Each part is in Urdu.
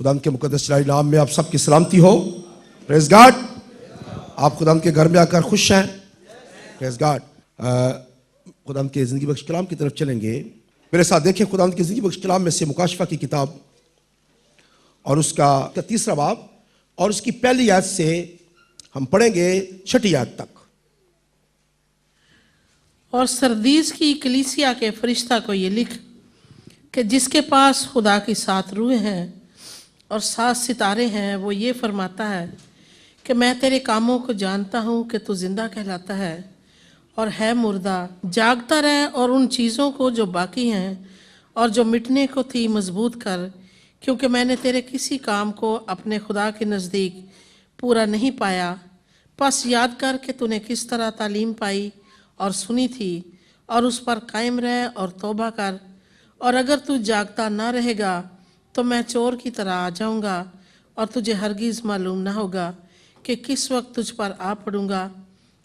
خدا کے مقدس الہی نام میں آپ سب کی سلامتی ہو. پریز گاڈ. آپ خدا کے گھر میں آ کر خوش ہیں. پریز گاڈ. خدا کے زندگی بخش کلام کی طرف چلیں گے. میرے ساتھ دیکھیں خدا کے زندگی بخش کلام میں سے مکاشفہ کی کتاب اور اس کا 30واں باب اور اس کی پہلی آیت سے ہم پڑھیں گے 6 آیت تک. اور سردیس کی کلیسیا کے فرشتہ کو یہ لکھ کہ جس کے پاس خدا کی 7 روحیں ہیں اور 7 ستارے ہیں، وہ یہ فرماتا ہے کہ میں تیرے کاموں کو جانتا ہوں کہ تو زندہ کہلاتا ہے اور ہے مردہ. جاگتا رہ اور ان چیزوں کو جو باقی ہیں اور جو مٹنے کو تھی مضبوط کر، کیونکہ میں نے تیرے کسی کام کو اپنے خدا کے نزدیک پورا نہیں پایا. پس یاد کر کہ تو نے کس طرح تعلیم پائی اور سنی تھی، اور اس پر قائم رہ اور توبہ کر. اور اگر تو جاگتا نہ رہے گا تو میں چور کی طرح آ جاؤں گا اور تجھے ہرگز معلوم نہ ہوگا کہ کس وقت تجھ پر آ پڑوں گا.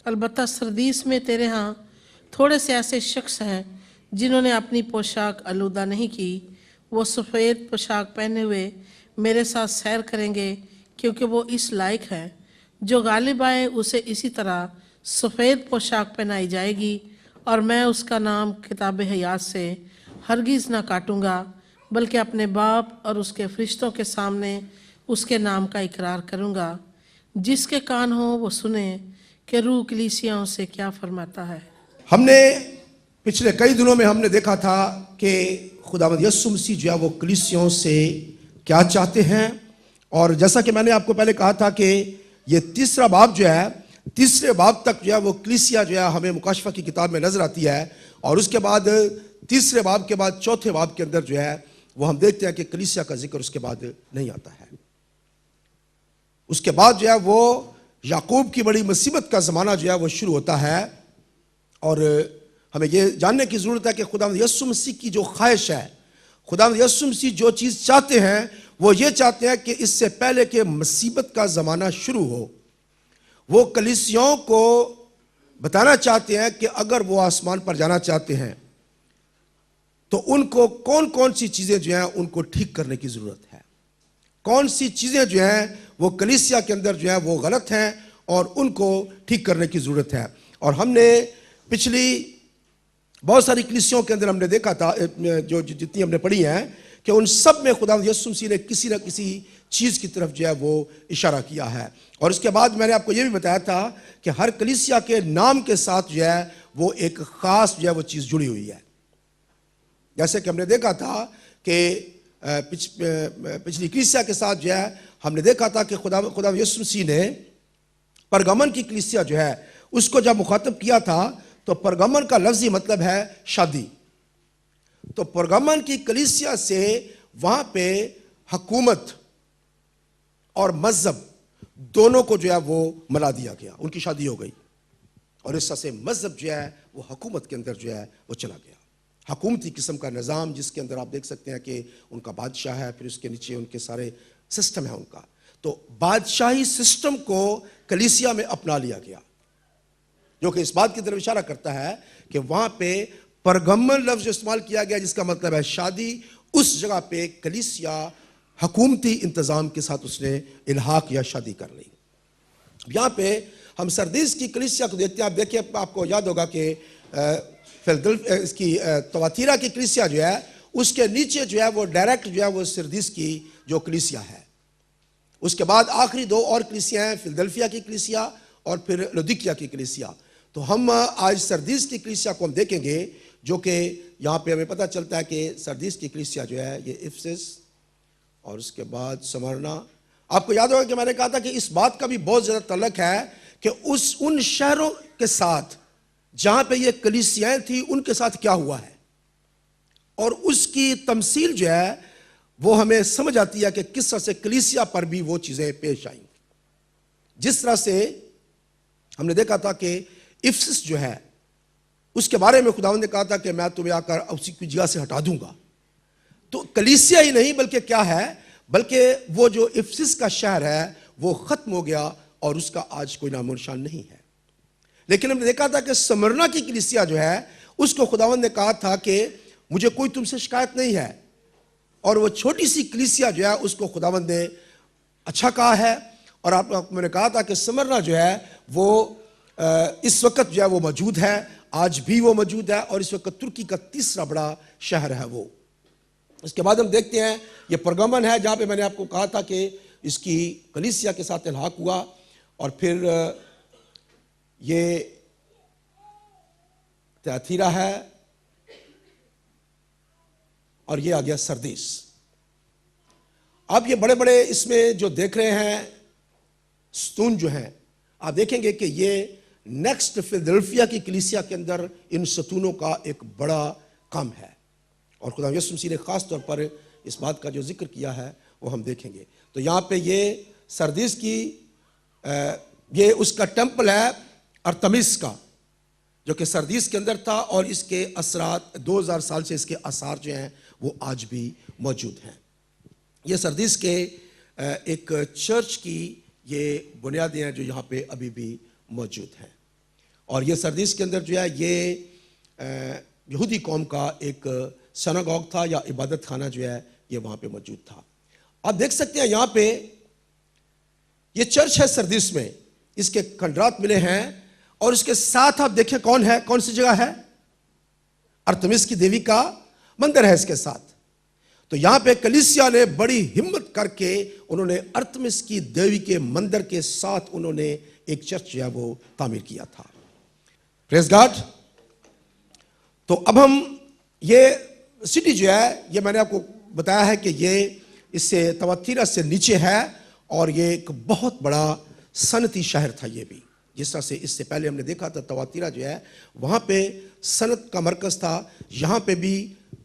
البتہ سردیس میں تیرے ہاں تھوڑے سے ایسے شخص ہیں جنہوں نے اپنی پوشاک آلودہ نہیں کی. وہ سفید پوشاک پہنے ہوئے میرے ساتھ سیر کریں گے، کیونکہ وہ اس لائق ہے. جو غالب آئے اسے اسی طرح سفید پوشاک پہنائی جائے گی، اور میں اس کا نام کتاب حیات سے ہرگز نہ کاٹوں گا، بلکہ اپنے باپ اور اس کے فرشتوں کے سامنے اس کے نام کا اقرار کروں گا. جس کے کان ہوں وہ سنیں کہ روح کلیسیاؤں سے کیا فرماتا ہے. ہم نے پچھلے کئی دنوں میں ہم نے دیکھا تھا کہ خداوند یسوع مسیح جو ہے وہ کلیسیاؤں سے کیا چاہتے ہیں. اور جیسا کہ میں نے آپ کو پہلے کہا تھا کہ یہ 3واں باب جو ہے، 3 باب تک جو ہے وہ کلیسیا جو ہے ہمیں مکاشفہ کی کتاب میں نظر آتی ہے. اور اس کے بعد 3 باب کے بعد 4 باب کے اندر جو ہے وہ ہم دیکھتے ہیں کہ کلیسیا کا ذکر اس کے بعد نہیں آتا ہے. اس کے بعد جو ہے وہ یعقوب کی بڑی مصیبت کا زمانہ جو ہے وہ شروع ہوتا ہے. اور ہمیں یہ جاننے کی ضرورت ہے کہ خداوند یسوع مسیح کی جو خواہش ہے، خداوند یسوع مسیح جو چیز چاہتے ہیں وہ یہ چاہتے ہیں کہ اس سے پہلے کہ مصیبت کا زمانہ شروع ہو، وہ کلیسیاؤں کو بتانا چاہتے ہیں کہ اگر وہ آسمان پر جانا چاہتے ہیں تو ان کو کون کون سی چیزیں جو ہیں ان کو ٹھیک کرنے کی ضرورت ہے. کون سی چیزیں جو ہیں وہ کلیسیا کے اندر جو ہیں وہ غلط ہیں اور ان کو ٹھیک کرنے کی ضرورت ہے. اور ہم نے پچھلی بہت ساری کلیسیوں کے اندر ہم نے دیکھا تھا، جو جتنی ہم نے پڑھی ہیں، کہ ان سب میں خداوند یسوع مسیح نے کسی نہ کسی چیز کی طرف جو ہے وہ اشارہ کیا ہے. اور اس کے بعد میں نے آپ کو یہ بھی بتایا تھا کہ ہر کلیسیا کے نام کے ساتھ جو ہے وہ ایک خاص جو ہے وہ چیز جڑی ہوئی ہے. جیسے کہ ہم نے دیکھا تھا کہ پچھلی کلیسیا کے ساتھ جو ہے ہم نے دیکھا تھا کہ خدا یسوع مسیح نے پرگمن کی کلیسیا جو ہے اس کو جب مخاطب کیا تھا تو پرگمن کا لفظی مطلب ہے شادی. تو پرگمن کی کلیسیا سے وہاں پہ حکومت اور مذہب دونوں کو جو ہے وہ ملا دیا گیا، ان کی شادی ہو گئی. اور اس سے مذہب جو ہے وہ حکومت کے اندر جو ہے وہ چلا گیا. حکومتی قسم کا نظام جس کے اندر آپ دیکھ سکتے ہیں کہ ان کا بادشاہ ہے، پھر اس کے نیچے ان کے سارے سسٹم ہیں ان کا. تو بادشاہی سسٹم کو کلیسیا میں اپنا لیا گیا، جو کہ اس بات کی طرف اشارہ کرتا ہے کہ وہاں پہ پرگمن لفظ جو استعمال کیا گیا جس کا مطلب ہے شادی، اس جگہ پہ کلیسیا حکومتی انتظام کے ساتھ اس نے الحاق یا شادی کر لی. یہاں پہ ہم سردیس کی کلیسیا کو دیکھتے ہیں. آپ دیکھیں، آپ کو یاد ہوگا کہ اس کی تواتیرا کی کلیسیا جو ہے اس کے نیچے جو ہے وہ ڈائریکٹ جو ہے وہ سردیس کی جو کلیسیا ہے. اس کے بعد آخری 2 اور کلیسیا ہیں، فلدلفیا کی کلیسیا اور پھر لودیکیا کی کلیسیا. تو ہم آج سردیس کی کلیسیا کو ہم دیکھیں گے، جو کہ یہاں پہ ہمیں پتہ چلتا ہے کہ سردیس کی کلیسیا جو ہے یہ افسس اور اس کے بعد سمرنا. آپ کو یاد ہوگا کہ میں نے کہا تھا کہ اس بات کا بھی بہت زیادہ تعلق ہے کہ ان شہروں کے ساتھ جہاں پہ یہ کلیسیاں تھیں ان کے ساتھ کیا ہوا ہے، اور اس کی تمثیل جو ہے وہ ہمیں سمجھ آتی ہے کہ کس طرح سے کلیسیا پر بھی وہ چیزیں پیش آئیں. جس طرح سے ہم نے دیکھا تھا کہ افسس جو ہے اس کے بارے میں خداوند نے کہا تھا کہ میں تمہیں آ کر اسی کی جگہ سے ہٹا دوں گا. تو کلیسیا ہی نہیں بلکہ کیا ہے، بلکہ وہ جو افسس کا شہر ہے وہ ختم ہو گیا اور اس کا آج کوئی نام و نشان نہیں ہے. لیکن ہم نے دیکھا تھا کہ سمرنا کی کلیسیا جو ہے اس کو خداوند نے کہا تھا کہ مجھے کوئی تم سے شکایت نہیں ہے، اور وہ چھوٹی سی کلیسیا جو ہے اس کو خداوند نے اچھا کہا ہے. اور آپ میں نے کہا تھا کہ سمرنا جو ہے وہ اس وقت جو ہے وہ موجود ہے, آج بھی وہ موجود ہے, اور اس وقت ترکی کا تیسرا بڑا شہر ہے وہ. اس کے بعد ہم دیکھتے ہیں یہ پرگمن ہے جہاں پہ میں نے آپ کو کہا تھا کہ اس کی کلیسیا کے ساتھ الحاق ہوا, اور پھر یہ تیاتیرا ہے, اور یہ آ گیا سردیس. اب یہ بڑے بڑے اس میں جو دیکھ رہے ہیں ستون جو ہیں, آپ دیکھیں گے کہ یہ نیکسٹ فیلڈلفیا کی کلیسیا کے اندر ان ستونوں کا ایک بڑا کام ہے, اور خدا یسوع مسیح نے خاص طور پر اس بات کا جو ذکر کیا ہے وہ ہم دیکھیں گے. تو یہاں پہ یہ سردیس کی یہ اس کا ٹیمپل ہے ارتمس کا, جو کہ سردیس کے اندر تھا, اور اس کے اثرات 2000 سال سے اس کے آثار جو ہیں وہ آج بھی موجود ہیں. یہ سردیس کے ایک چرچ کی یہ بنیادیں ہیں جو یہاں پہ ابھی بھی موجود ہیں. اور یہ سردیس کے اندر جو ہے یہ یہودی قوم کا ایک سناگوگ تھا یا عبادت خانہ جو ہے یہ وہاں پہ موجود تھا. آپ دیکھ سکتے ہیں یہاں پہ یہ چرچ ہے سردیس میں, اس کے کھنڈرات ملے ہیں, اور اس کے ساتھ آپ دیکھیں کون ہے, کون سی جگہ ہے, ارتمس کی دیوی کا مندر ہے اس کے ساتھ. تو یہاں پہ کلیسیا نے بڑی ہمت کر کے انہوں نے ارتمس کی دیوی کے مندر کے ساتھ انہوں نے ایک چرچ جو ہے وہ تعمیر کیا تھا. پریز گاڈ. تو اب ہم یہ سٹی جو ہے یہ میں نے آپ کو بتایا ہے کہ یہ اس سے تواتیرا سے نیچے ہے, اور یہ ایک بہت بڑا صنعتی شہر تھا. یہ بھی جس طرح سے اس سے پہلے ہم نے دیکھا تھا تواتیرا جو ہے وہاں پہ صنعت کا مرکز تھا. یہاں پہ بھی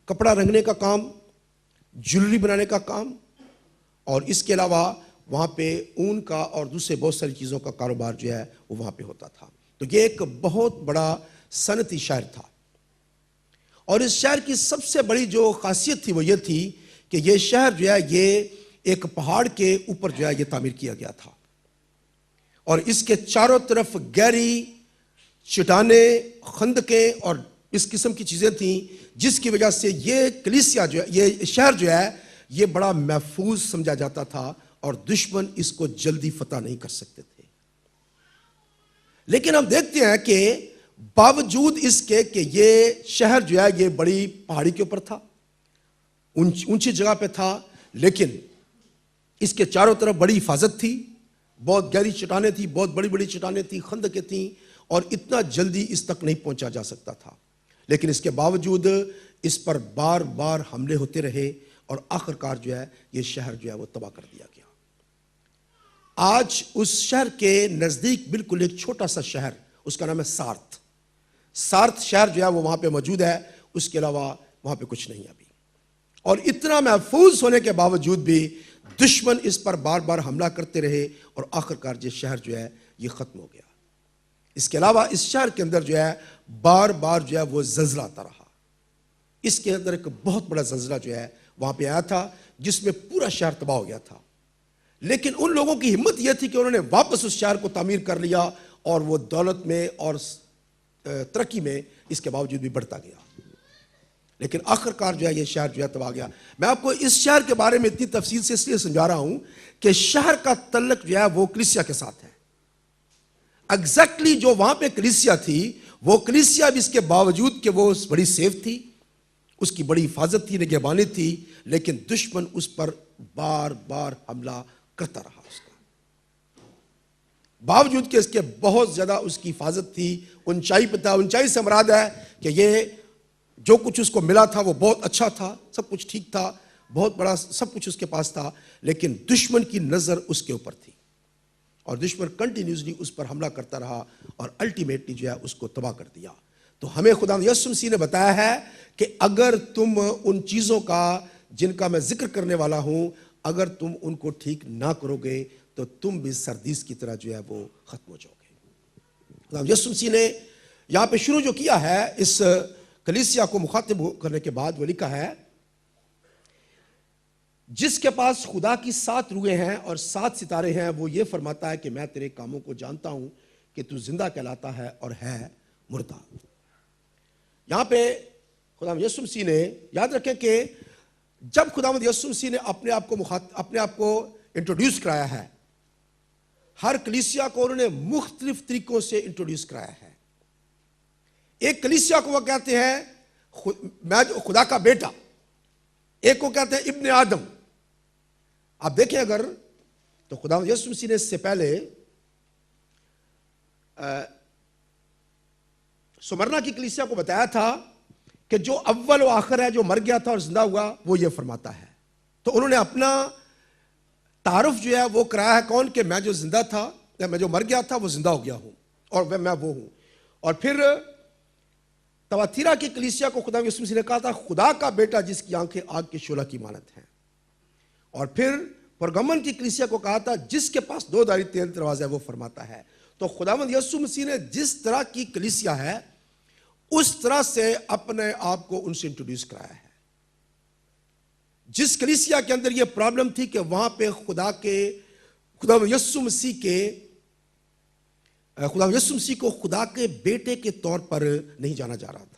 کپڑا رنگنے کا کام, جولری بنانے کا کام, اور اس کے علاوہ وہاں پہ اون کا اور دوسرے بہت ساری چیزوں کا کاروبار جو ہے وہ وہاں پہ ہوتا تھا. تو یہ ایک بہت بڑا صنعتی شہر تھا, اور اس شہر کی سب سے بڑی جو خاصیت تھی وہ یہ تھی کہ یہ شہر جو ہے یہ ایک پہاڑ کے اوپر جو ہے یہ تعمیر کیا گیا تھا, اور اس کے چاروں طرف گہری چٹانیں, خندقیں اور اس قسم کی چیزیں تھیں, جس کی وجہ سے یہ کلیسیا جو ہے یہ شہر جو ہے یہ بڑا محفوظ سمجھا جاتا تھا, اور دشمن اس کو جلدی فتح نہیں کر سکتے تھے. لیکن ہم دیکھتے ہیں کہ باوجود اس کے کہ یہ شہر جو ہے یہ بڑی پہاڑی کے اوپر تھا, اونچی جگہ پہ تھا, لیکن اس کے چاروں طرف بڑی حفاظت تھی, بہت گہری چٹانیں تھیں, بہت بڑی بڑی چٹانیں تھیں, خندقیں تھیں, اور اتنا جلدی اس تک نہیں پہنچا جا سکتا تھا. لیکن اس کے باوجود اس پر بار بار حملے ہوتے رہے, اور آخر کار جو ہے یہ شہر جو ہے وہ تباہ کر دیا گیا. آج اس شہر کے نزدیک بالکل ایک چھوٹا سا شہر, اس کا نام ہے سارت. سارت شہر جو ہے وہ وہاں پہ موجود ہے, اس کے علاوہ وہاں پہ کچھ نہیں ابھی. اور اتنا محفوظ ہونے کے باوجود بھی دشمن اس پر بار بار حملہ کرتے رہے, اور آخر کار یہ شہر جو ہے یہ ختم ہو گیا. اس کے علاوہ اس شہر کے اندر جو ہے بار بار جو ہے وہ زلزلہ آتا رہا. اس کے اندر ایک بہت بڑا زلزلہ جو ہے وہاں پہ آیا تھا, جس میں پورا شہر تباہ ہو گیا تھا. لیکن ان لوگوں کی ہمت یہ تھی کہ انہوں نے واپس اس شہر کو تعمیر کر لیا, اور وہ دولت میں اور ترقی میں اس کے باوجود بھی بڑھتا گیا. لیکن آخر کار جو ہے یہ شہر جو ہے تباہ گیا. میں آپ کو اس شہر کے بارے میں اتنی تفصیل سے اس لیے سمجھا رہا ہوں کہ شہر کا تعلق جو ہے وہ کلیسیا کے ساتھ ہے. ایگزیکٹلی جو وہاں پہ کلیسیا تھی, وہ کلیسیا بھی اس کے باوجود کہ وہ بڑی سیف تھی, اس کی بڑی حفاظت تھی, نگہبانی تھی, لیکن دشمن اس پر بار بار حملہ کرتا رہا. اس کا باوجود کہ اس کے بہت زیادہ اس کی حفاظت تھی, اونچائی پہ تھا. اونچائی سے مراد ہے کہ یہ جو کچھ اس کو ملا تھا وہ بہت اچھا تھا, سب کچھ ٹھیک تھا, بہت بڑا سب کچھ اس کے پاس تھا, لیکن دشمن کی نظر اس کے اوپر تھی, اور دشمن کنٹینیوسلی اس پر حملہ کرتا رہا, اور الٹیمیٹلی جو ہے اس کو تباہ کر دیا. تو ہمیں خدا یسوع مسیح نے بتایا ہے کہ اگر تم ان چیزوں کا جن کا میں ذکر کرنے والا ہوں, اگر تم ان کو ٹھیک نہ کرو گے تو تم بھی سردیس کی طرح جو ہے وہ ختم ہو جاؤ گے. خدا یسوع مسیح نے یہاں پہ شروع جو کیا ہے اس کلیسیا کو مخاطب کرنے کے بعد, وہ لکھا ہے جس کے پاس خدا کی 7 روحیں ہیں اور 7 ستارے ہیں, وہ یہ فرماتا ہے کہ میں تیرے کاموں کو جانتا ہوں کہ تو زندہ کہلاتا ہے اور ہے مردہ. یہاں پہ خدا یسوع مسیح نے, یاد رکھیں کہ جب خداوند یسوع مسیح نے اپنے آپ کو انٹروڈیوس کرایا ہے، ہر کلیسیا کو انہوں نے مختلف طریقوں سے انٹروڈیوس کرایا ہے۔ ایک کلیسیا کو وہ کہتے ہیں میں خدا کا بیٹا، ایک کو کہتے ہیں ابن آدم۔ آپ دیکھیں اگر تو خداوند یسوع مسیح نے اس سے پہلے سمرنا کی کلیسیا کو بتایا تھا کہ جو اول و آخر ہے، جو مر گیا تھا اور زندہ ہوا، وہ یہ فرماتا ہے۔ تو انہوں نے اپنا تعارف جو ہے وہ کرایا ہے کون؟ کہ میں جو زندہ تھا، میں جو مر گیا تھا وہ زندہ ہو گیا ہوں، اور میں وہ ہوں۔ اور پھر تواتیرا کی کلیسیا کو خدا یسوع مسیح نے کہا تھا خدا کا بیٹا جس کی آنکھیں آگ کے شعلہ کی مانند ہیں۔ اور پھر پرگمن کی کلیسیا کو کہا تھا جس کے پاس 2 داری 3 دروازے وہ فرماتا ہے۔ تو خداوند یسوع مسیح نے جس طرح کی کلیسیا ہے اس طرح سے اپنے آپ کو ان سے انٹروڈیوس کرایا ہے۔ جس کلیسیا کے اندر یہ پرابلم تھی کہ وہاں پہ خداوند یسوع مسیح کو خدا کے بیٹے کے طور پر نہیں جانا جا رہا تھا۔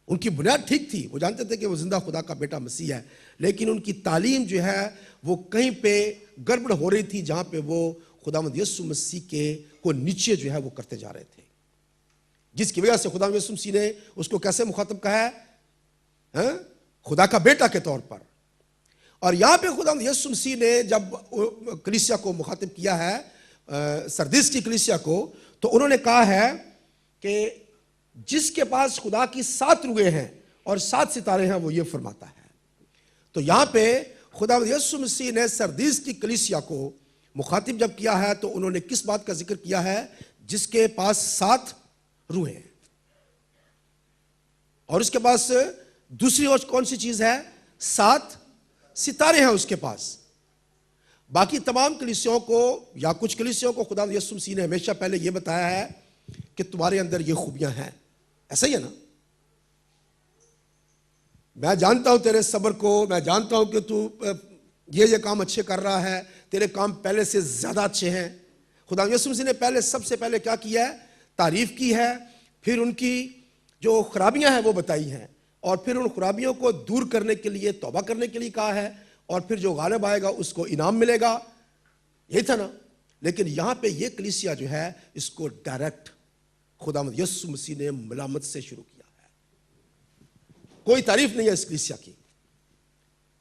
ان کی بنیاد ٹھیک تھی، وہ جانتے تھے کہ وہ زندہ خدا کا بیٹا مسیح ہے، لیکن ان کی تعلیم جو ہے وہ کہیں پہ گڑبڑ ہو رہی تھی، جہاں پہ وہ خداوند یسوع مسیح کو نیچے جو ہے وہ کرتے جا رہے تھے، جس کی وجہ سے خداوند یسوع مسیح نے اس کو کیسے مخاطب کہا ہے؟ خدا کا بیٹا کے طور پر۔ اور یہاں پہ خداوند یسوع مسیح نے جب کلیسیا کو مخاطب کیا ہے، سردیس کی کلیسیا کو، تو انہوں نے کہا ہے کہ جس کے پاس خدا کی 7 روحیں ہیں اور 7 ستارے ہیں وہ یہ فرماتا ہے۔ تو یہاں پہ خداوند یسوع مسیح نے سردیس کی کلیسیا کو مخاطب جب کیا ہے تو انہوں نے کس بات کا ذکر کیا ہے؟ جس کے پاس 7 روحیں ہیں، اور اس کے پاس دوسری اور کون سی چیز ہے؟ 7 ستارے ہیں اس کے پاس۔ باقی تمام کلیسیوں کو یا کچھ کلیسیوں کو خداوند یسوع مسیح نے ہمیشہ پہلے یہ بتایا ہے کہ تمہارے اندر یہ خوبیاں ہیں۔ ایسا ہی ہے نا؟ میں جانتا ہوں تیرے صبر کو، میں جانتا ہوں کہ تو یہ کام اچھے کر رہا ہے، تیرے کام پہلے سے زیادہ اچھے ہیں۔ خداوند یسوع مسیح نے سب سے پہلے کیا کیا ہے؟ تعریف کی ہے، پھر ان کی جو خرابیاں ہیں وہ بتائی ہیں، اور پھر ان خرابیوں کو دور کرنے کے لیے توبہ کرنے کے لیے کہا ہے، اور پھر جو غالب آئے گا اس کو انعام ملے گا۔ یہی تھا نا؟ لیکن یہاں پہ یہ کلیسیا جو ہے اس کو ڈائریکٹ خداوند یسوع مسیح نے ملامت سے شروع کیا ہے۔ کوئی تعریف نہیں ہے اس کلیسیا کی۔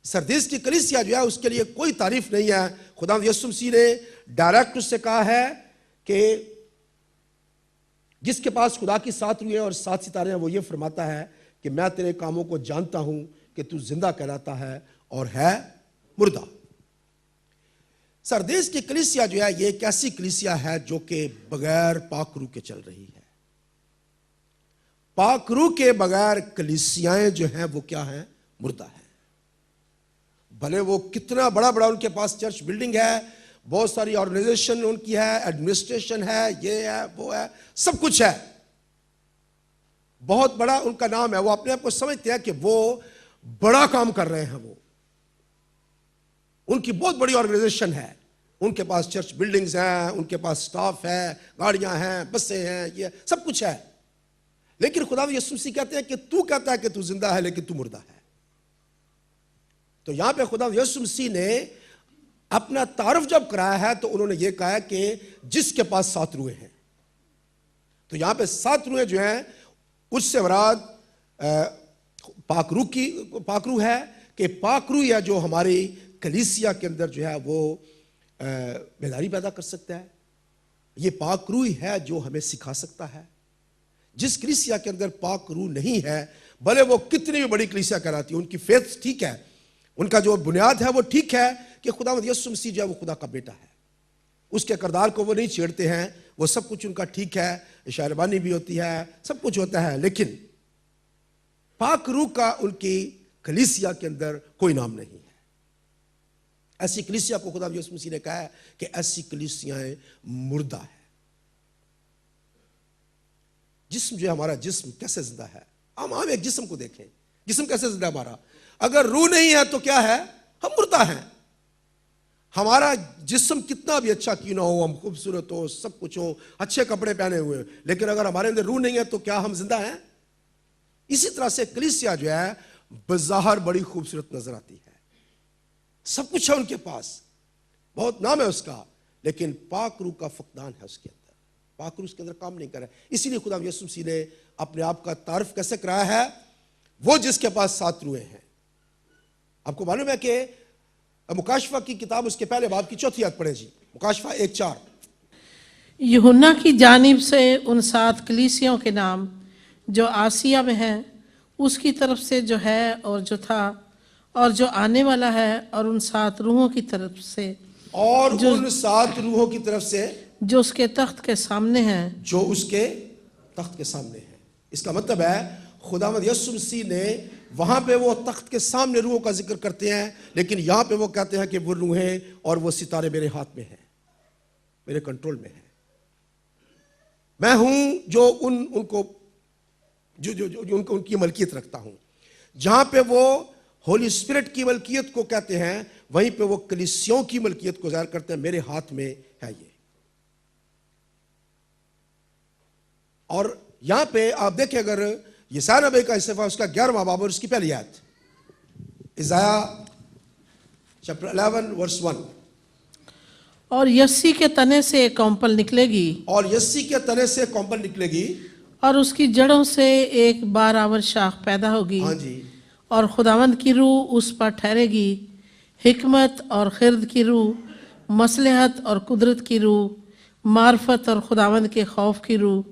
سردیس کی کلیسیا جو ہے اس کے لیے کوئی تعریف نہیں ہے۔ خداوند یسوع مسیح نے ڈائریکٹ اس سے کہا ہے کہ جس کے پاس خدا کی 7 روحیں اور 7 ستارے ہیں وہ یہ فرماتا ہے کہ میں تیرے کاموں کو جانتا ہوں کہ تو زندہ کہلاتا ہے اور ہے مردہ۔ سردیس کی کلیسیا جو ہے یہ ایک ایسی کلیسیا ہے جو کہ بغیر پاک روح کے چل رہی ہے۔ پاک روح کے بغیر کلیسیاں جو ہیں وہ کیا ہیں؟ مردہ ہیں۔ بھلے وہ کتنا بڑا ان کے پاس چرچ بلڈنگ ہے، بہت ساری آرگنائزیشن ان کی ہے، ایڈمنسٹریشن ہے، یہ ہے وہ ہے، سب کچھ ہے، بہت بڑا ان کا نام ہے، وہ اپنے آپ کو سمجھتے ہیں کہ وہ بڑا کام کر رہے ہیں، وہ ان کی بہت بڑی آرگنائزیشن ہے، ان کے پاس چرچ بلڈنگز ہیں، ان کے پاس سٹاف ہے، گاڑیاں ہیں، بسیں ہیں، یہ سب کچھ ہے، لیکن خداوند یسوع مسیح کہتے ہیں کہ تو کہتا ہے کہ تو زندہ ہے لیکن تو مردہ ہے۔ تو یہاں پہ خداوند یسوع مسیح نے اپنا تعارف جب کرایا ہے تو انہوں نے یہ کہا ہے کہ جس کے پاس 7 روحیں ہیں۔ تو یہاں پہ 7 روحیں جو ہیں اس سے مراد پاک روح ہے، کہ پاک روح ہے جو ہماری کلیسیا کے اندر جو ہے وہ بیداری پیدا کر سکتا ہے۔ یہ پاک روح ہے جو ہمیں سکھا سکتا ہے۔ جس کلیسیا کے اندر پاک روح نہیں ہے، بھلے وہ کتنی بھی بڑی کلیسیا کراتی ہے، ان کی فیتھ ٹھیک ہے، ان کا جو بنیاد ہے وہ ٹھیک ہے کہ خداوند یسوع مسیح جو ہے وہ خدا کا بیٹا ہے، اس کے کردار کو وہ نہیں چھیڑتے ہیں، وہ سب کچھ ان کا ٹھیک ہے، شاعربانی بھی ہوتی ہے، سب کچھ ہوتا ہے، لیکن پاک روح کا ان کی کلیسیا کے اندر کوئی نام نہیں ہے۔ ایسی کلیسیا کو خداوند یسوع مسیح نے کہا ہے کہ ایسی کلیسیاں مردہ ہے۔ جسم جو ہے ہمارا جسم کیسے زندہ ہے؟ ہم ایک جسم کو دیکھیں، جسم کیسے زندہ ہے ہمارا؟ اگر روح نہیں ہے تو کیا ہے؟ ہم مردہ ہیں۔ ہمارا جسم کتنا بھی اچھا کیوں نہ ہو، ہم خوبصورت ہو، سب کچھ ہو، اچھے کپڑے پہنے ہوئے، لیکن اگر ہمارے اندر روح نہیں ہے تو کیا ہم زندہ ہیں؟ اسی طرح سے کلیسیا جو ہے بظاہر بڑی خوبصورت نظر آتی ہے، سب کچھ ہے ان کے پاس، بہت نام ہے اس کا، لیکن پاک روح کا فقدان ہے اس کے اندر، پاک روح اس کے اندر کام نہیں کر رہا ہے۔ اسی لیے خدا یسوع مسیح نے اپنے آپ کا تعارف کیسے کرایا ہے؟ وہ جس کے پاس 7 روحیں ہیں۔ آپ کو معلوم ہے کہ مکاشفہ کی کتاب اس کے پہلے باب کی 4 آیت پڑھیں جی، مکاشفہ 1:4۔ یوحنا کی جانب سے ان 7 کلیسیوں کے نام جو آسیہ میں ہیں، اس کی طرف سے جو ہے اور جو تھا اور جو آنے والا ہے، اور ان 7 روحوں کی طرف سے اور ان 7 روحوں کی طرف سے جو اس کے تخت کے سامنے ہیں، جو اس کے تخت کے سامنے ہیں۔ اس کا مطلب ہے خداوند یسوع مسیح نے وہاں پہ وہ تخت کے سامنے روحوں کا ذکر کرتے ہیں، لیکن یہاں پہ وہ کہتے ہیں کہ وہ روحیں اور وہ ستارے میرے ہاتھ میں ہیں، میرے کنٹرول میں ہیں۔ میں ہوں جو ان کو ان کی ملکیت رکھتا ہوں۔ جہاں پہ وہ ہولی اسپرٹ کی ملکیت کو کہتے ہیں، وہیں پہ وہ کلیسیوں کی ملکیت کو ظاہر کرتے ہیں، میرے ہاتھ میں ہے یہ۔ اور یہاں پہ آپ دیکھیں، اگر یسایا نبی کا حصہ اس کا 11واں باب اور اس کی پہلی آیت، اشعیاء چیپٹر 11 ورس 1۔ اور یسی کے تنے سے ایک کونپل نکلے گی، اور یسی کے تنے سے کونپل نکلے گی، اور اس کی جڑوں سے ایک بارآور شاخ پیدا ہوگی، ہاں جی، اور خداوند کی روح اس پر ٹھہرے گی، حکمت اور خرد کی روح، مصلحت اور قدرت کی روح، معرفت اور خداوند کے خوف کی روح،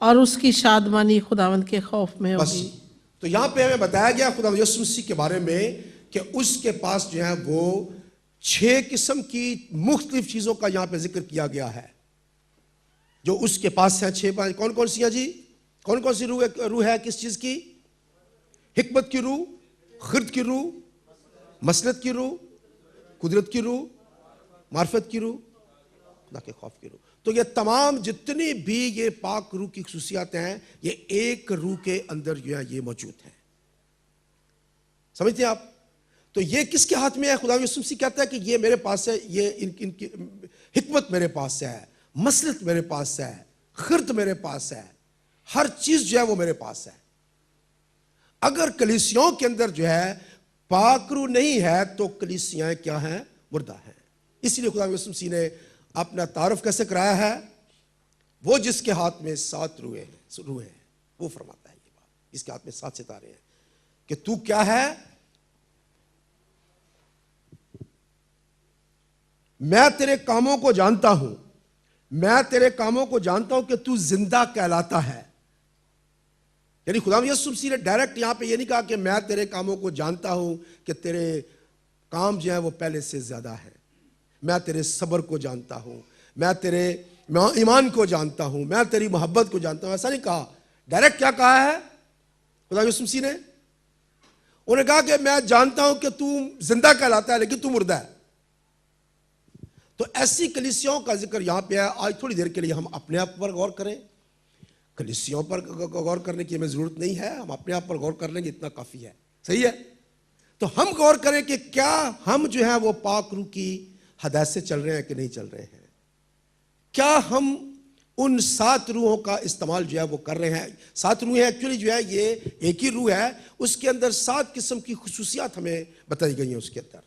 اور اس کی شادمانی خداوند کے خوف میں بس۔ ہوگی۔ تو یہاں پہ ہمیں بتایا گیا خدا یسوع مسیح کے بارے میں کہ اس کے پاس جو ہے وہ 6 قسم کی مختلف چیزوں کا یہاں پہ ذکر کیا گیا ہے جو اس کے پاس ہیں۔ 6 کون کون سی ہیں جی؟ کون کون سی روح ہے کس چیز کی؟ حکمت کی روح، خرد کی روح، مصلحت کی روح، قدرت کی روح، معرفت کی روح، خدا کے خوف کی روح۔ تو یہ تمام جتنی بھی یہ پاک روح کی خصوصیات ہیں، یہ ایک روح کے اندر جو ہے یہ موجود ہیں۔ سمجھتے ہیں آپ؟ تو یہ کس کے ہاتھ میں ہے؟ خدا یسوع مسیح کہتا ہے کہ یہ میرے پاس ہے، یہ ان کی حکمت میرے پاس ہے، مصلحت میرے پاس ہے، خرد میرے پاس ہے، ہر چیز جو ہے وہ میرے پاس ہے۔ اگر کلیسیوں کے اندر جو ہے پاک روح نہیں ہے تو کلیسیاں کیا ہیں؟ مردہ ہیں۔ اسی لیے خدا یسوع مسیح نے اپنا تعارف کیسے کرایا ہے؟ وہ جس کے ہاتھ میں 7 روحیں ہیں، وہ فرماتا ہے یہ بات، جس کے ہاتھ میں 7 ستارے ہیں، کہ تو کیا ہے؟ میں تیرے کاموں کو جانتا ہوں، میں تیرے کاموں کو جانتا ہوں کہ تو زندہ کہلاتا ہے۔ یعنی خدا یسوع مسیح نے ڈائریکٹ یہاں پہ یہ نہیں کہا کہ میں تیرے کاموں کو جانتا ہوں کہ تیرے کام جو ہیں وہ پہلے سے زیادہ ہیں، میں تیرے صبر کو جانتا ہوں، میں تیرے ایمان کو جانتا ہوں، میں تیری محبت کو جانتا ہوں، ایسا نہیں کہا۔ ڈائریکٹ کیا کہا ہے خدا یسوع مسیح نے؟ انہوں نے کہا کہ میں جانتا ہوں کہ تو زندہ کہلاتا ہے لیکن تو مردہ ہے۔ تو ایسی کلیسیوں کا ذکر یہاں پہ ہے۔ آج تھوڑی دیر کے لیے ہم اپنے آپ پر غور کریں، کلیسیوں پر غور کرنے کی ہمیں ضرورت نہیں ہے، ہم اپنے آپ پر غور کر لیں گے، اتنا کافی ہے، صحیح ہے؟ تو ہم غور کریں کہ کیا ہم جو ہے وہ پاک روح کی ہدایت سے چل رہے ہیں کہ نہیں چل رہے ہیں؟ کیا ہم ان 7 روحوں کا استعمال جو ہے وہ کر رہے ہیں؟ 7 روحیں ایکچولی جو ہے یہ ایک ہی روح ہے، اس کے اندر 7 قسم کی خصوصیات ہمیں بتائی گئی ہیں۔ اس کے اندر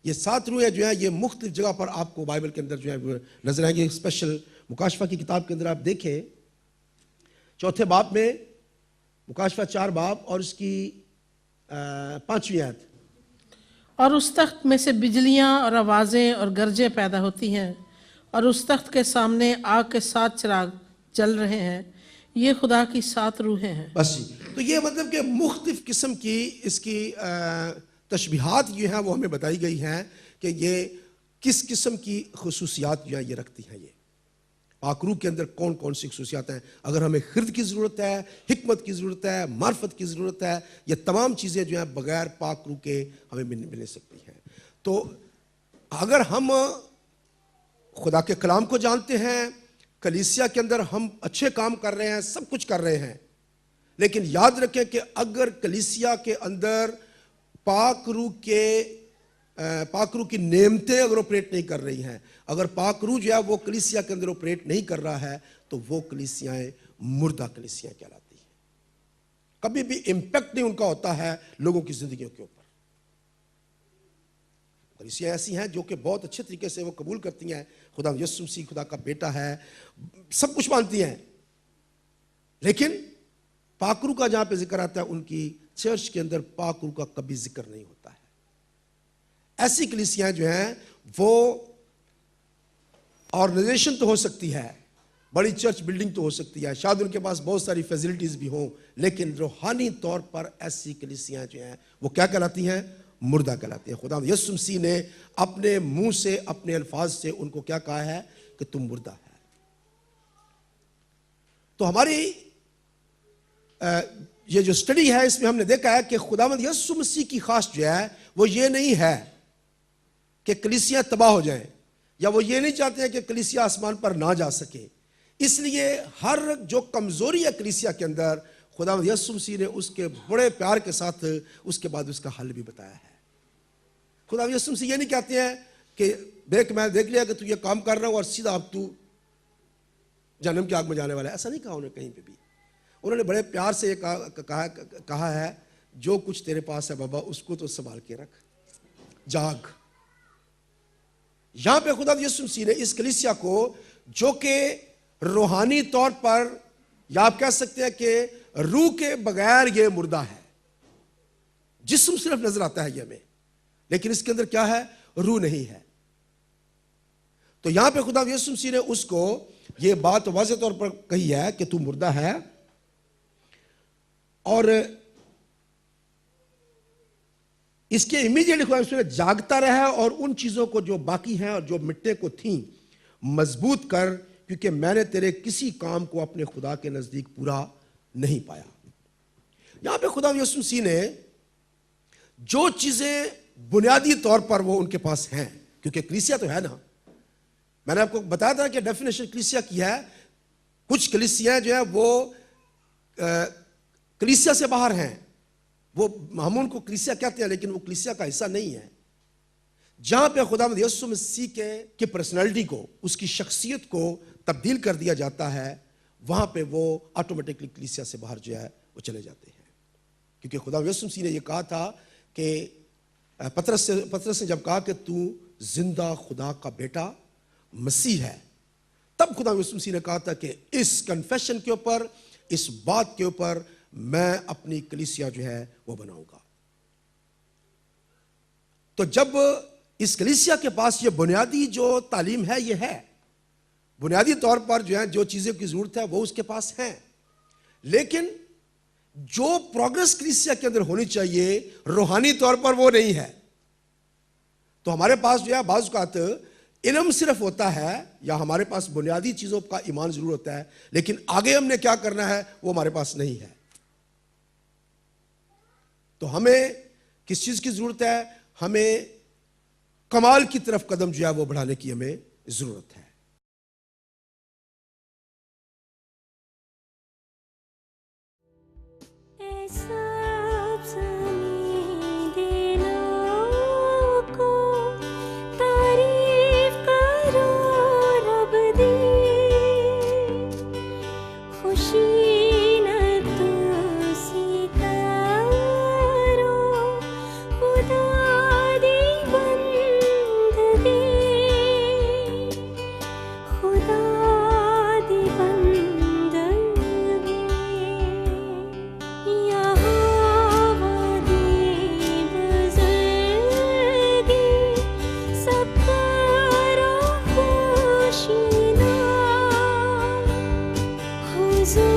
یہ 7 روحیں جو ہیں یہ مختلف جگہ پر آپ کو بائبل کے اندر جو ہے وہ نظر آئیں گے۔ اسپیشل مکاشفہ کی کتاب کے اندر آپ دیکھیں 4 باب میں، مکاشفہ 4 باب اور اس کی 5ویں آیت۔ اور اس تخت میں سے بجلیاں اور آوازیں اور گرجیں پیدا ہوتی ہیں، اور اس تخت کے سامنے آگ کے 7 چراغ جل رہے ہیں، یہ خدا کی 7 روحیں ہیں۔ بس جی، تو یہ مطلب کہ مختلف قسم کی اس کی تشبیہات جو ہیں وہ ہمیں بتائی گئی ہیں کہ یہ کس قسم کی خصوصیات جو ہیں یہ رکھتی ہیں۔ یہ پاک روح کے اندر کون کون سی خصوصیات ہیں؟ اگر ہمیں خرد کی ضرورت ہے، حکمت کی ضرورت ہے، معرفت کی ضرورت ہے، یہ تمام چیزیں جو ہیں بغیر پاک روح کے ہمیں مل سکتی ہیں۔ تو اگر ہم خدا کے کلام کو جانتے ہیں، کلیسیا کے اندر ہم اچھے کام کر رہے ہیں، سب کچھ کر رہے ہیں، لیکن یاد رکھیں کہ اگر کلیسیا کے اندر پاک روح کی نعمتیں اگر آپریٹ نہیں کر رہی ہیں، اگر پاک روح جو ہے وہ کلیسیا کے اندر آپریٹ نہیں کر رہا ہے، تو وہ کلیسیاں مردہ کلیسیاں کہلاتی ہیں۔ کبھی بھی امپیکٹ نہیں ان کا ہوتا ہے لوگوں کی زندگیوں کے اوپر. کلیسیاں ایسی ہیں جو کہ بہت اچھے طریقے سے وہ قبول کرتی ہیں خدا یسوع مسیح خدا کا بیٹا ہے, سب کچھ مانتی ہیں, لیکن پاک روح کا جہاں پہ ذکر آتا ہے ان کی چرچ کے اندر پاک روح کا کبھی ذکر نہیں ہوتا ہے. ایسی کلیسیاں جو ہیں وہ آرگنائزیشن تو ہو سکتی ہے, بڑی چرچ بلڈنگ تو ہو سکتی ہے, شاید ان کے پاس بہت ساری فیسلٹیز بھی ہوں, لیکن روحانی طور پر ایسی کلیسیاں جو ہیں وہ کیا کہلاتی ہیں؟ مردہ کہلاتی ہیں. خدا یسوع مسیح نے اپنے منہ سے اپنے الفاظ سے ان کو کیا کہا ہے کہ تم مردہ ہے. تو ہماری یہ جو سٹڈی ہے اس میں ہم نے دیکھا ہے کہ خداوند یسوع مسیح کی خواہش جو ہے وہ یہ نہیں ہے کہ کلیسیاں تباہ ہو جائیں, یا وہ یہ نہیں چاہتے ہیں کہ کلیسیا آسمان پر نہ جا سکے. اس لیے ہر جو کمزوری ہے کلیسیا کے اندر خداوند یسوع مسیح نے اس کے بڑے پیار کے ساتھ اس کے بعد اس کا حل بھی بتایا ہے. خداوند یسوع مسیح یہ نہیں کہتے ہیں کہ دیکھ میں دیکھ لیا کہ تو یہ کام کر رہا ہوں اور سیدھا اب تو جہنم کی آگ میں جانے والا ہے, ایسا نہیں کہا انہوں نے کہیں پہ بھی. انہوں نے بڑے پیار سے یہ کہا ہے جو کچھ تیرے پاس ہے بابا اس کو تو سنبھال کے رکھ, جاگ. یہاں پہ خداوند یسوع مسیح نے اس کلیسیا کو جو کہ روحانی طور پر یا آپ کہہ سکتے ہیں کہ روح کے بغیر یہ مردہ ہے, جسم صرف نظر آتا ہے یہ ہمیں, لیکن اس کے اندر کیا ہے؟ روح نہیں ہے. تو یہاں پہ خداوند یسوع مسیح نے اس کو یہ بات واضح طور پر کہی ہے کہ تو مردہ ہے, اور اس کے امیڈیٹلی خدا یسوع نے جاگتا رہا اور ان چیزوں کو جو باقی ہیں اور جو مٹنے کو تھیں مضبوط کر, کیونکہ میں نے تیرے کسی کام کو اپنے خدا کے نزدیک پورا نہیں پایا. یہاں پہ خدا یسوع مسیح نے جو چیزیں بنیادی طور پر وہ ان کے پاس ہیں, کیونکہ کلیسیا تو ہے نا, میں نے آپ کو بتایا تھا کہ ڈیفینیشن کلیسیا کی ہے. کچھ کلیسیاں جو ہیں وہ کلیسیا سے باہر ہیں, وہ ہم ان کو کلیسیا کہتے ہیں لیکن وہ کلیسیا کا حصہ نہیں ہے. جہاں پہ خداوند یسوع مسیح کی پرسنالٹی کو, اس کی شخصیت کو تبدیل کر دیا جاتا ہے, وہاں پہ وہ آٹومیٹکلی کلیسیا سے باہر جو ہے وہ چلے جاتے ہیں. کیونکہ خداوند یسوع مسیح نے یہ کہا تھا کہ پطرس نے جب کہا کہ تو زندہ خدا کا بیٹا مسیح ہے, تب خداوند یسوع مسیح نے کہا تھا کہ اس کنفیشن کے اوپر, اس بات کے اوپر میں اپنی کلیسیا جو ہے وہ بناؤں گا. تو جب اس کلیسیا کے پاس یہ بنیادی جو تعلیم ہے یہ ہے, بنیادی طور پر جو ہے جو چیزیں کی ضرورت ہے وہ اس کے پاس ہیں, لیکن جو پروگرس کلیسیا کے اندر ہونی چاہیے روحانی طور پر وہ نہیں ہے. تو ہمارے پاس جو ہے بعض اوقات علم صرف ہوتا ہے یا ہمارے پاس بنیادی چیزوں کا ایمان ضرور ہوتا ہے, لیکن آگے ہم نے کیا کرنا ہے وہ ہمارے پاس نہیں ہے. تو ہمیں کس چیز کی ضرورت ہے؟ ہمیں کمال کی طرف قدم جو ہے وہ بڑھانے کی ہمیں ضرورت ہے. Jesus.